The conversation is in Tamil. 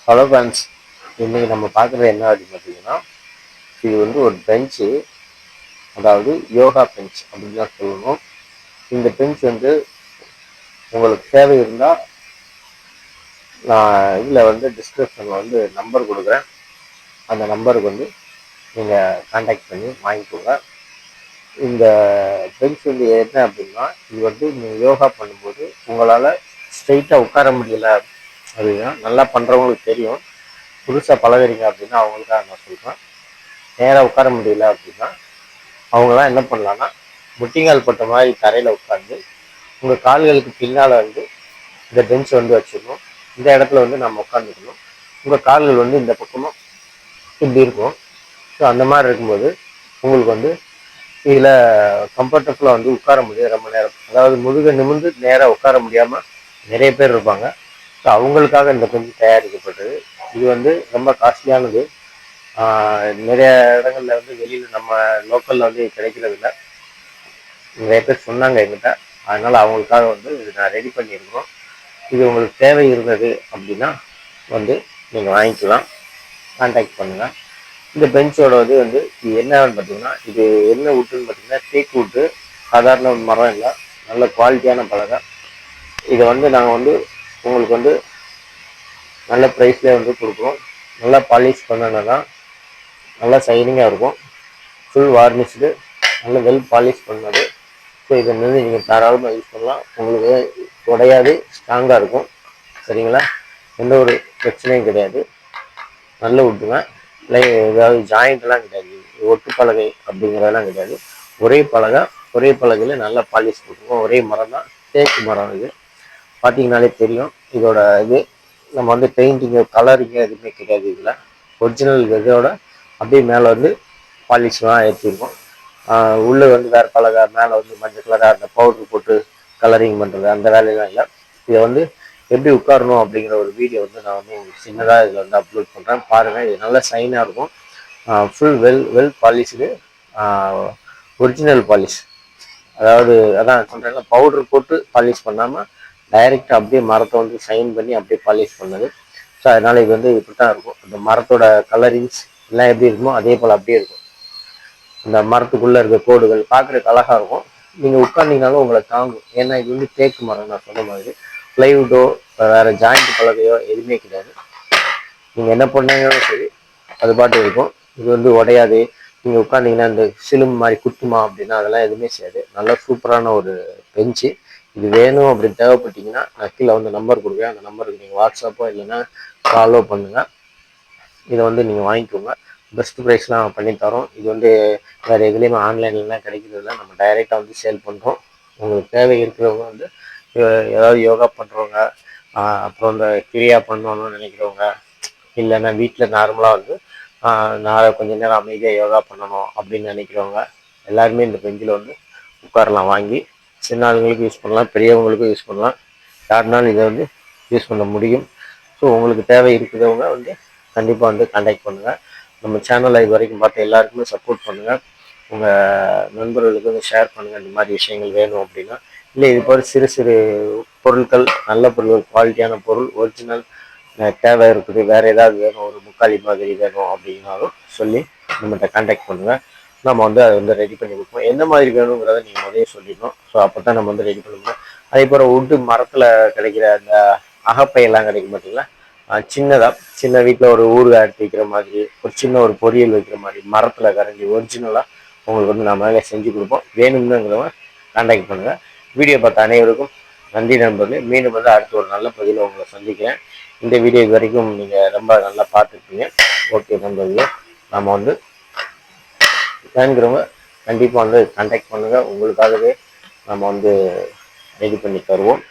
ஹலோ ஃப்ரெண்ட்ஸ், இன்னைக்கு நம்ம பார்க்குறது என்ன அப்படின்னு பார்த்தீங்கன்னா, இது வந்து ஒரு பெஞ்சு. அதாவது யோகா பெஞ்ச் அப்படின்னு தான் சொல்லணும். இந்த பெஞ்ச் வந்து உங்களுக்கு தேவை இருந்தால் நான் இதில் வந்து டிஸ்கிரிப்ஷனில் வந்து நம்பர் கொடுக்குறேன். அந்த நம்பருக்கு வந்து நீங்கள் கான்டாக்ட் பண்ணி வாங்கிக்கோங்க. இந்த பெஞ்ச் வந்து என்ன அப்படின்னா, இது வந்து நீங்கள் யோகா பண்ணும்போது உங்களால் ஸ்ட்ரெயிட்டாக உட்கார முடியல அப்படின்னா, நல்லா பண்ணுறவங்களுக்கு தெரியும். புதுசாக பழகுறீங்க அப்படின்னா அவங்களுக்காக நான் சொல்கிறேன். நேராக உட்கார முடியல அப்படின்னா அவங்களாம் என்ன பண்ணலான்னா, முட்டிங்கால் பட்ட மாதிரி தரையில் உட்காந்து உங்கள் கால்களுக்கு பின்னால் வந்து இந்த பெஞ்ச் வந்து வச்சிடணும். இந்த இடத்துல வந்து நம்ம உட்காந்துக்கணும். உங்கள் கால்கள் வந்து இந்த பக்கமும் இப்படி இருக்கும். ஸோ அந்த மாதிரி இருக்கும்போது உங்களுக்கு வந்து இதில் கம்ஃபர்டபுளாக வந்து உட்கார முடியும் ரொம்ப நேரம். அதாவது முதுக நிமிர்ந்து நேராக உட்கார முடியாமல் நிறைய பேர் இருப்பாங்க. ஸோ அவங்களுக்காக இந்த பெஞ்ச் தயாரிக்கப்பட்டது. இது வந்து ரொம்ப காஸ்ட்லியானது. நிறைய இடங்கள்ல வந்து வெளியில் நம்ம லோக்கலில் வந்து கிடைக்கிறது இல்லை. நிறைய பேர் சொன்னாங்க என்கிட்ட. அதனால் அவங்களுக்காக வந்து இது நான் ரெடி பண்ணியிருக்கோம். இது உங்களுக்கு தேவை இருந்தது அப்படின்னா வந்து நீங்கள் வாங்கிக்கலாம். கான்டாக்ட் பண்ணுங்கள். இந்த பெஞ்சோட வந்து இது என்னன்னு பார்த்தீங்கன்னா, இது என்ன வுட்டுன்னு பார்த்தீங்கன்னா தேக்கு வுட்டு. சாதாரண மரம் இல்லை, நல்ல குவாலிட்டியான பலகை. இதை வந்து நாங்கள் வந்து உங்களுக்கு வந்து நல்ல ப்ரைஸ்லேயே வந்து கொடுக்குறோம். நல்லா பாலிஷ் பண்ணனா தான் நல்லா ஷைனிங்காக இருக்கும். ஃபுல் வார்னிஷ்டு, நல்ல வெல் பாலிஷ் பண்ணது. ஸோ இதை வந்து நீங்கள் தாராளமாக யூஸ் பண்ணலாம். உங்களுக்கு உடையாது, ஸ்ட்ராங்காக இருக்கும். சரிங்களா? எந்த ஒரு பிரச்சனையும் கிடையாது. நல்ல விட்டுங்க. இல்லை ஏதாவது ஜாயிண்ட்லாம் கிடையாது, ஒட்டு பலகை அப்படிங்கிறதெல்லாம் கிடையாது. ஒரே பலகை, ஒரே பலகையில் நல்லா பாலிஷ் கொடுத்துருக்கோம். ஒரே மரம் தான், தேக்கு மரம். இது பார்த்தீங்கன்னாலே தெரியும். இதோட இது நம்ம வந்து பெயிண்டிங்கு கலரிங்கு எதுவுமே கிடையாது. இதில் ஒரிஜினல் இதோட அப்படியே மேலே வந்து பாலிஷ்லாம் ஏற்றிருக்கோம். உள்ளே வந்து வேறு பலகை, மேலே வந்து மஞ்சள் கலராக அந்த பவுட்ரு போட்டு கலரிங் பண்ணுறது அந்த வேலையெல்லாம் இல்லை. இதை வந்து எப்படி உட்காரணும் அப்படிங்கிற ஒரு வீடியோ வந்து நான் வந்து உங்களுக்கு சின்னதாக இதில் வந்து அப்லோட் பண்ணுறேன். பாருங்கள், இது நல்லா ஷைனாக இருக்கும். Full well polished, original polish. அதாவது அதான் சொல்கிறேன், பவுட்ரு போட்டு பாலிஷ் பண்ணாமல் டைரெக்டாக அப்படியே மரத்தை வந்து ஷைன் பண்ணி அப்படியே பாலிஷ் பண்ணது. ஸோ அதனால் இது வந்து இப்படி தான் இருக்கும். அந்த மரத்தோட கலரிங்ஸ் எல்லாம் எப்படி இருக்குமோ அதே போல் அப்படியே இருக்கும். இந்த மரத்துக்குள்ளே இருக்க கோடுகள் பார்க்குறதுக்கு அழகாக இருக்கும். நீங்கள் உட்கார்ந்தீங்கனாலும் உங்களை தாங்கும். ஏன்னா இது வந்து தேக்கு மரம், நான் சொன்ன மாதிரி பிளைவுட்டோ வேறு ஜாயிண்ட் பலகையோ எதுவுமே கிடையாது. நீங்கள் என்ன பண்ணீங்கன்னாலும் சரி அது பாட்டு இருக்கும். இது வந்து உடையாது. நீங்கள் உட்காந்தீங்கன்னா இந்த சிலும் மாதிரி குத்துமா அப்படின்னா அதெல்லாம் எதுவுமே செய்யாது. நல்லா சூப்பரான ஒரு பெஞ்சு. இது வேணும் அப்படின்னு தேவைப்பட்டீங்கன்னா நான் கீழே வந்து நம்பர் கொடுக்குறேன். அந்த நம்பருக்கு நீங்கள் வாட்ஸ்அப்போ இல்லைன்னா ஃபாலோ பண்ணுங்கள். இதை வந்து நீங்கள் வாங்கிக்கோங்க. பெஸ்ட் ப்ரைஸ்லாம் பண்ணித்தரோம். இது வந்து வேறு எதுலேயுமே ஆன்லைன்லாம் கிடைக்கிறதில்ல. நம்ம டைரெக்டாக வந்து சேல் பண்ணுறோம். உங்களுக்கு தேவை இருக்கிறவங்க வந்து ஏதாவது யோகா பண்ணுறவங்க, அப்புறம் இந்த கிரியா பண்ணணும்னு நினைக்கிறவங்க, இல்லைன்னா வீட்டில் நார்மலாக வந்து நான் கொஞ்சம் நேரம் அமைதியாக யோகா பண்ணணும் அப்படின்னு நினைக்கிறவங்க எல்லாருமே இந்த பெஞ்சில் வந்து உட்காரலாம். வாங்கி சின்ன ஆளுங்களுக்கும் யூஸ் பண்ணலாம், பெரியவங்களுக்கும் யூஸ் பண்ணலாம். யாருனாலும் இதை வந்து யூஸ் பண்ண முடியும். ஸோ உங்களுக்கு தேவை இருக்கிறவங்க வந்து கண்டிப்பாக வந்து கான்டாக்ட் பண்ணுங்கள். நம்ம சேனலை இது வரைக்கும் பார்த்து எல்லாருக்குமே சப்போர்ட் பண்ணுங்கள். உங்கள் நண்பர்களுக்கு வந்து ஷேர் பண்ணுங்கள். இந்த மாதிரி விஷயங்கள் வேணும் அப்படின்னா, இல்லை இது போல் சிறு சிறு பொருட்கள், நல்ல பொருட்கள், குவாலிட்டியான பொருள், ஒரிஜினல் தேவை இருக்குது, வேறு ஏதாவது வேணும், ஒரு முக்காலி மாதிரி வேணும் அப்படின்னாலும் சொல்லி நம்மகிட்ட கான்டாக்ட் பண்ணுங்கள். நம்ம வந்து அதை வந்து ரெடி பண்ணி கொடுப்போம். எந்த மாதிரி வேணுங்கிறத நீங்கள் முதலே சொல்லிடணும். ஸோ அப்போ தான் நம்ம வந்து ரெடி பண்ணுவோம். அதே போல் வுட்டு மரத்தில் கிடைக்கிற அந்த அகப்பையெல்லாம் கிடைக்கும் பார்த்தீங்களா, சின்னதாக சின்ன வீட்டில் ஒரு ஊறுகாய் எடுத்து வைக்கிற மாதிரி, ஒரு சின்ன ஒரு பொரியல் வைக்கிற மாதிரி மரத்தில் கரைஞ்சி ஒரிஜினலாக உங்களுக்கு வந்து நம்ம மேலே செஞ்சு கொடுப்போம். வேணுங்கிறவங்க கான்டாக்ட் பண்ணுங்கள். வீடியோ பார்த்த அனைவருக்கும் நன்றி நண்பர்களே. மீண்டும் வந்து அடுத்து ஒரு நல்ல பதிவில் உங்களை சந்திக்கிறேன். இந்த வீடியோ இது வரைக்கும் நீங்கள் ரொம்ப நல்லா பார்த்துருக்கீங்க. ஓகே நண்பர்களே, நம்ம வந்து வேணுங்கிறவங்க கண்டிப்பாக வந்து கான்டாக்ட் பண்ணுங்கள். உங்களுக்காகவே நம்ம வந்து ரெடி பண்ணி தருவோம்.